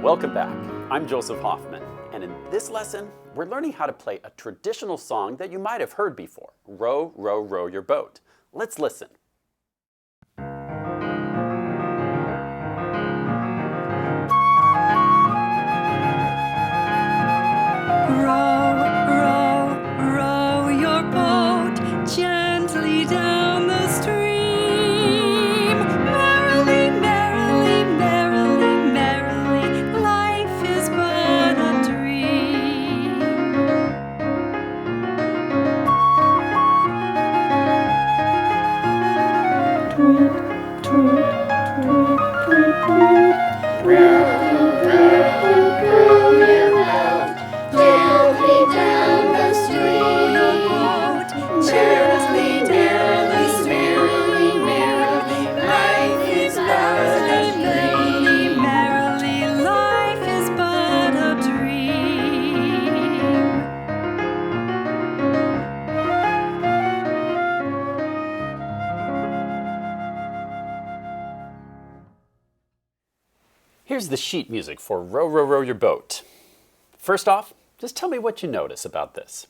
Welcome back. I'm Joseph Hoffman, and in this lesson, we're learning how to play a traditional song that you might have heard before, Row, Row, Row Your Boat. Let's listen. Row, row, row your boat gently down the stream. Merrily, merrily, merrily, merrily, life is but a dream. Tweet, tweet, tweet, tweet, tweet. Row, row, row your boat gently down the stream. Gently, merrily, merrily, merrily, life is but a dream. Merrily, life is but a dream. Here's the sheet music for Row, Row, Row Your Boat. First off, just tell me what you notice about this.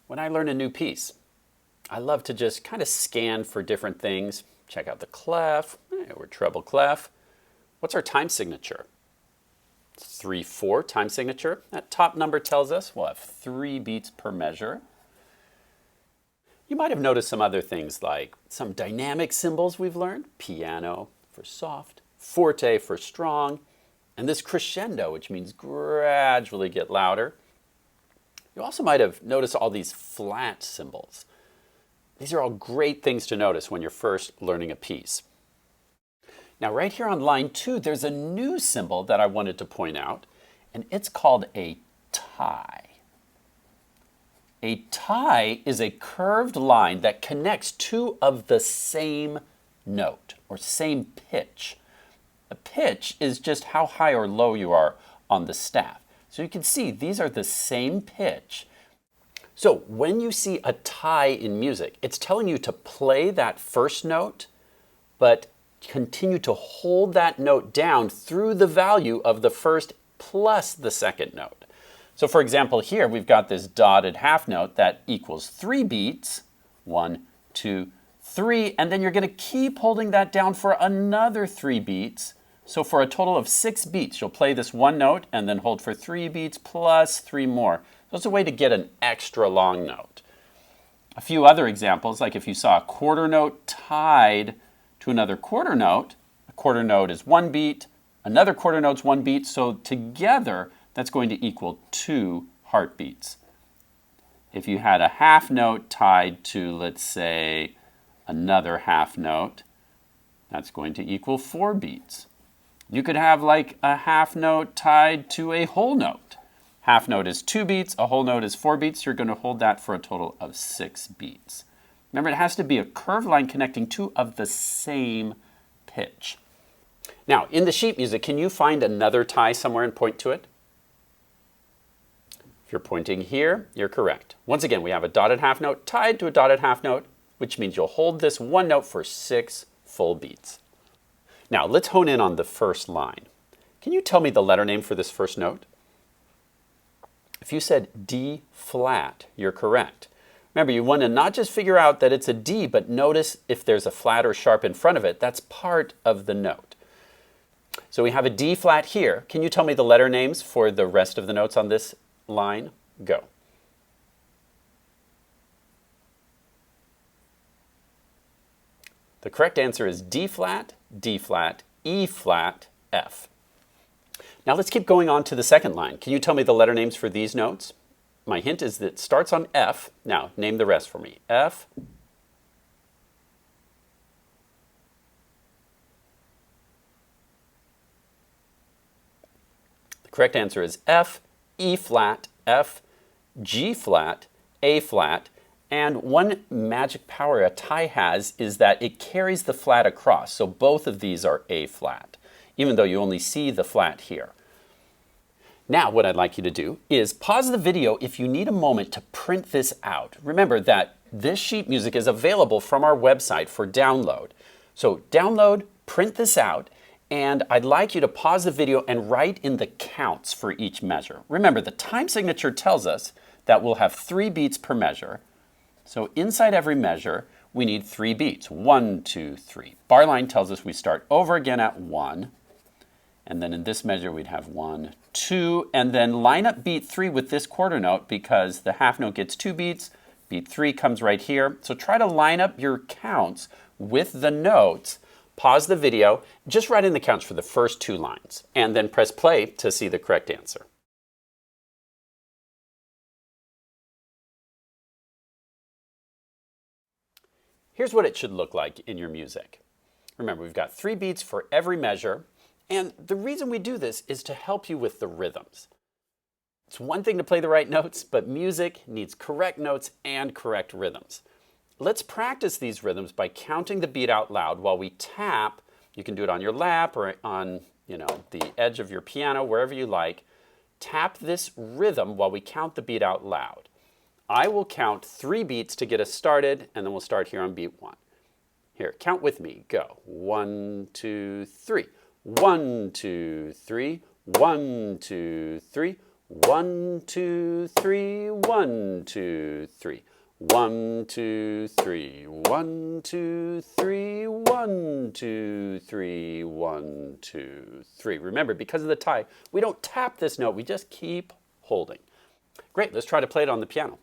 When I learn a new piece, I love to just kind of scan for different things. Check out the clef, or treble clef. What's our time signature? It's 3/4 time signature. That top number tells us we'll have 3 beats per measure. You might have noticed some other things like some dynamic symbols we've learned. Piano for soft, forte for strong, and this crescendo, which means gradually get louder. You also might have noticed all these flat symbols. These are all great things to notice when you're first learning a piece. Now right here on line 2, there's a new symbol that I wanted to point out, and it's called a tie. A tie is a curved line that connects 2 of the same note or same pitch. A pitch is just how high or low you are on the staff. So you can see these are the same pitch. So when you see a tie in music, it's telling you to play that first note, but continue to hold that note down through the value of the first plus the second note. So for example, here we've got this dotted half note that equals 3 beats, 1, 2, 3, and then you're going to keep holding that down for another 3 beats. So for a total of 6 beats, you'll play this one note and then hold for 3 beats plus 3 more. So it's a way to get an extra long note. A few other examples, like if you saw a quarter note tied to another quarter note, a quarter note is 1 beat, another quarter note's 1 beat, so together that's going to equal 2 heartbeats. If you had a half note tied to, let's say, another half note, that's going to equal 4 beats. You could have like a half note tied to a whole note. Half note is 2 beats, a whole note is 4 beats. You're going to hold that for a total of 6 beats. Remember, it has to be a curved line connecting 2 of the same pitch. Now, in the sheet music, can you find another tie somewhere and point to it? If you're pointing here, you're correct. Once again, we have a dotted half note tied to a dotted half note, which means you'll hold this one note for 6 full beats. Now, let's hone in on the first line. Can you tell me the letter name for this first note? If you said D flat, you're correct. Remember, you want to not just figure out that it's a D, but notice if there's a flat or sharp in front of it. That's part of the note. So we have a D flat here. Can you tell me the letter names for the rest of the notes on this line? Go. The correct answer is D flat, E flat, F. Now let's keep going on to the second line. Can you tell me the letter names for these notes? My hint is that it starts on F. Now name the rest for me. F, the correct answer is F, E flat, F, G flat, A flat, and one magic power a tie has is that it carries the flat across. So both of these are A flat, even though you only see the flat here. Now what I'd like you to do is pause the video if you need a moment to print this out. Remember that this sheet music is available from our website for download. So download, print this out, And I'd like you to pause the video and write in the counts for each measure. Remember, the time signature tells us that we'll have 3 beats per measure. So inside every measure, we need 3 beats. 1, 2, 3. Bar line tells us we start over again at 1. And then in this measure, we'd have 1, 2. And then line up beat 3 with this quarter note because the half note gets 2 beats. Beat 3 comes right here. So try to line up your counts with the notes. Pause the video. Just write in the counts for the first 2 lines. And then press play to see the correct answer. Here's what it should look like in your music. Remember, we've got 3 beats for every measure. And the reason we do this is to help you with the rhythms. It's one thing to play the right notes, but music needs correct notes and correct rhythms. Let's practice these rhythms by counting the beat out loud while we tap. You can do it on your lap or on, the edge of your piano, wherever you like. Tap this rhythm while we count the beat out loud. I will count 3 beats to get us started, and then we'll start here on beat 1. Here, count with me. Go. 1, 2, 3. 1, 2, 3. 1, 2, 3. 1, 2, 3, 1, 2, 3. 1, 2, 3, 1, 2, 3, 1, 2, 3, 1, 2, 3. Remember, because of the tie, we don't tap this note, we just keep holding. Great, let's try to play it on the piano.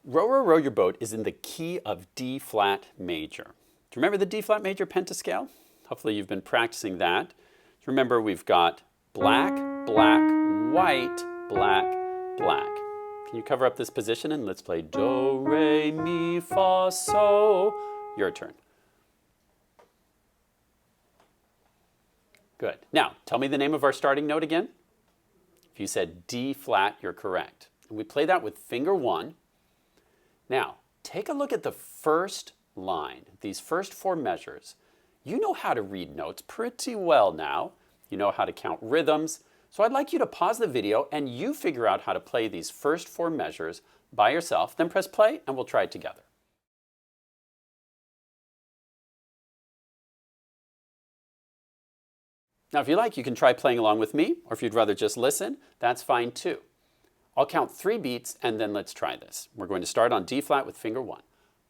Row, row, row your boat is in the key of D flat major. Do you remember the D flat major pentascale? Hopefully you've been practicing that. Remember, we've got black, black, white, black, black. Can you cover up this position and let's play do, re, mi, fa, so. Your turn. Good. Now, tell me the name of our starting note again. If you said D flat, you're correct. And we play that with finger 1. Now, take a look at the first line, these first 4 measures. You know how to read notes pretty well now. You know how to count rhythms. So I'd like you to pause the video and you figure out how to play these first 4 measures by yourself. Then press play and we'll try it together. Now, if you like, you can try playing along with me, or if you'd rather just listen, that's fine too. I'll count 3 beats and then let's try this. We're going to start on D flat with finger 1.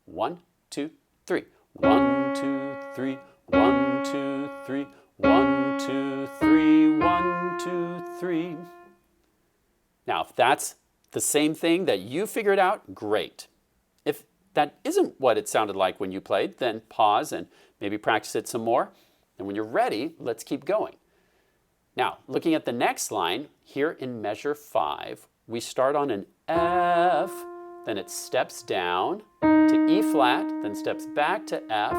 1, 2, 3. 1, 2, 3. 1, 2, 3. 1, 2, 3. 1, 2, 3. Now, if that's the same thing that you figured out, great. If that isn't what it sounded like when you played, then pause and maybe practice it some more. And when you're ready, let's keep going. Now, looking at the next line, here in measure 5, we start on an F, then it steps down to E flat, then steps back to F,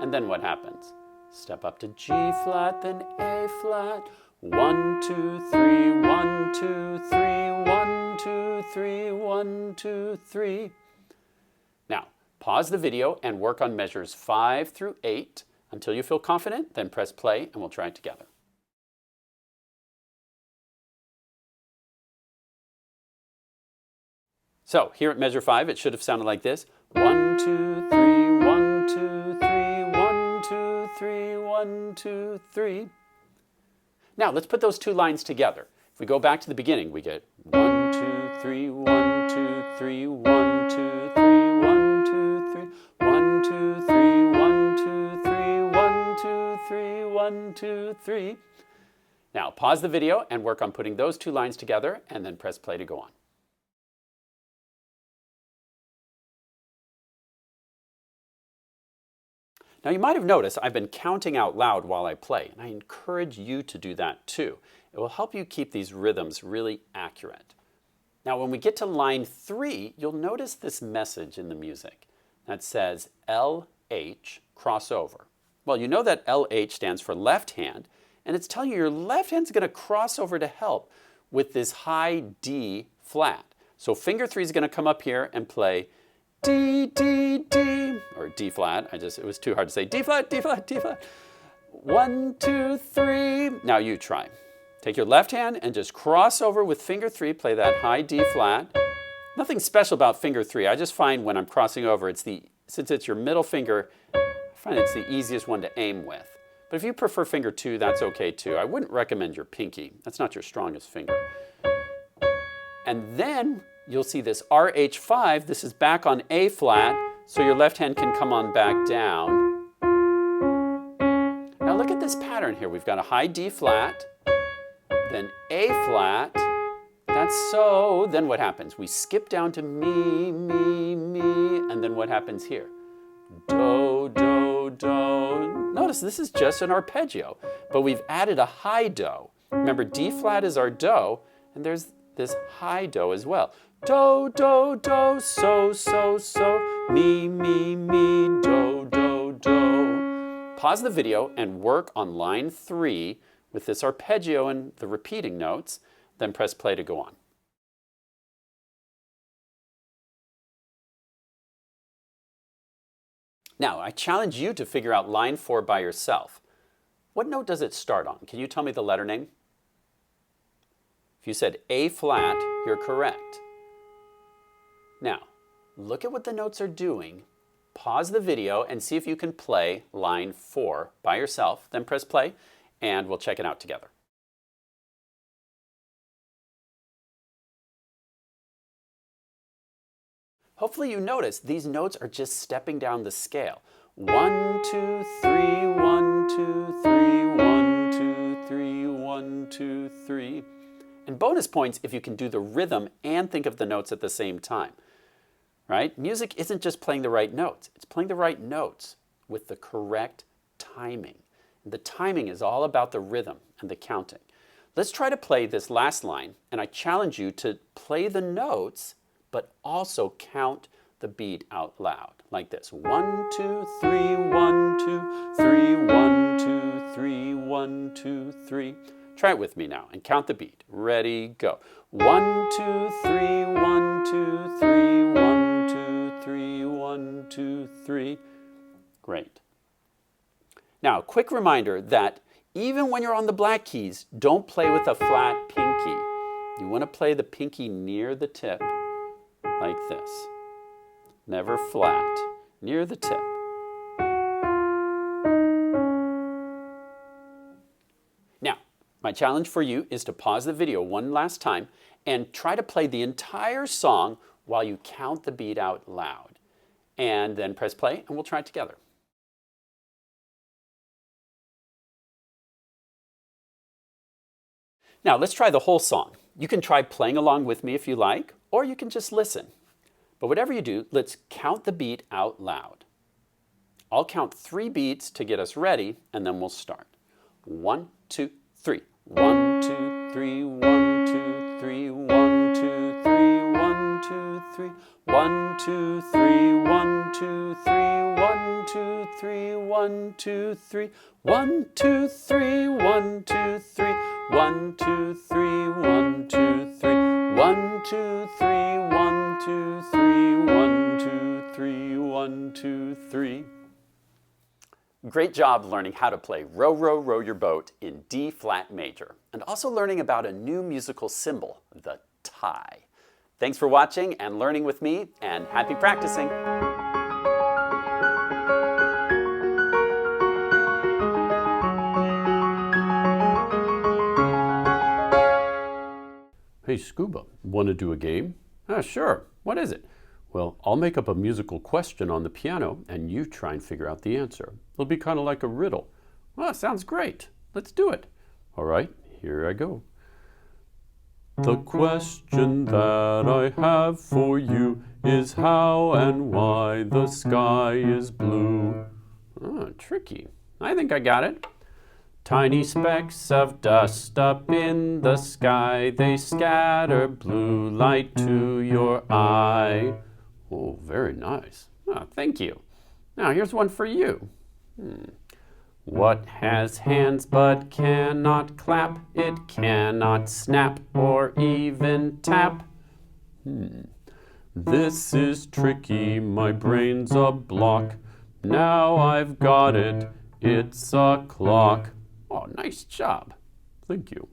and then what happens? Step up to G flat, then A flat. 1, 2, 3, 1, 2, 3, 1, 2, 3, 1, 2, 3. Now, pause the video and work on measures 5 through 8 until you feel confident, then press play and we'll try it together. So here at measure 5, it should have sounded like this. 1, 2, 3, 1, 2, 3, 1, 2, 3, 1, 2, 3. Now let's put those 2 lines together. If we go back to the beginning, we get 1, 2, 3, 1, 2, 3, 1, 2, 3, 1, 2, 3, 1, 2, 3, 1, 2, 3, 1, 2, 3, 1, 2, 3. Now pause the video and work on putting those 2 lines together and then press play to go on. Now you might have noticed I've been counting out loud while I play, and I encourage you to do that too. It will help you keep these rhythms really accurate. Now when we get to line 3, you'll notice this message in the music that says LH crossover. Well, you know that LH stands for left hand, and it's telling you your left hand's going to cross over to help with this high D flat. So finger 3 is going to come up here and play D, D, D, or D flat. It was too hard to say. D flat, D flat, D flat. 1, 2, 3. Now you try. Take your left hand and just cross over with finger 3, play that high D flat. Nothing special about finger 3. I just find when I'm crossing over, since it's your middle finger, I find it's the easiest one to aim with. But if you prefer finger 2, that's okay too. I wouldn't recommend your pinky. That's not your strongest finger. And then you'll see this RH5. This is back on A flat, so your left hand can come on back down. Now look at this pattern here. We've got a high D flat, then A flat. That's so. Then what happens? We skip down to mi, mi, mi, and then what happens here? Do, do, do. Notice this is just an arpeggio, but we've added a high do. Remember, D flat is our do, and there's this high do as well. Do, do, do, so, so, so, mi, mi, mi, do, do, do. Pause the video and work on line 3 with this arpeggio and the repeating notes, then press play to go on. Now, I challenge you to figure out line 4 by yourself. What note does it start on? Can you tell me the letter name? If you said A flat, you're correct. Now, look at what the notes are doing. Pause the video and see if you can play line 4 by yourself. Then press play, and we'll check it out together. Hopefully you notice these notes are just stepping down the scale. 1, 2, 3, 1, 2, 3, 1, 2, 3, 1, 2, 3. And bonus points if you can do the rhythm and think of the notes at the same time. Right? Music isn't just playing the right notes. It's playing the right notes with the correct timing. The timing is all about the rhythm and the counting. Let's try to play this last line, and I challenge you to play the notes but also count the beat out loud, like this. 1, 2, 3, 1, 2, 3, 1, 2, 3, 1, 2, 3. Try it with me now and count the beat. Ready, go. 1, 2, 3, 1, 2, 3, 1, 2, 3, 1, 2, 3. Great. Now, a quick reminder that even when you're on the black keys, don't play with a flat pinky. You want to play the pinky near the tip, like this. Never flat, near the tip. Now, my challenge for you is to pause the video one last time and try to play the entire song while you count the beat out loud. And then press play and we'll try it together. Now, let's try the whole song. You can try playing along with me if you like, or you can just listen. But whatever you do, let's count the beat out loud. I'll count 3 beats to get us ready, and then we'll start. 1, 2, 3. 1, 2, 3, 1, 2, 3, 1, 2, 3, 1, 2, 3. 1, 2, 3, 1, 2, 3, 1, 2, 3, 1, 2, 3. 1, 2, 3, 1, 2, 3. 1, 2, 3, 1, 2, 3. 1, 2, 3, 1, 2, 3, 1, 2, 3, 1, 2, 3. Great job learning how to play Row, Row, Row Your Boat in D flat major, and also learning about a new musical symbol, the tie. Thanks for watching and learning with me, and happy practicing. Hey Scuba, want to do a game? Sure. What is it? Well, I'll make up a musical question on the piano and you try and figure out the answer. It'll be kind of like a riddle. Well, sounds great. Let's do it. All right, here I go. The question that I have for you is how and why the sky is blue. Tricky. I think I got it. Tiny specks of dust up in the sky, they scatter blue light to your eye. Oh, very nice. Thank you. Now here's one for you. What has hands but cannot clap? It cannot snap or even tap. This is tricky, my brain's a block. Now I've got it, it's a clock. Oh, nice job. Thank you.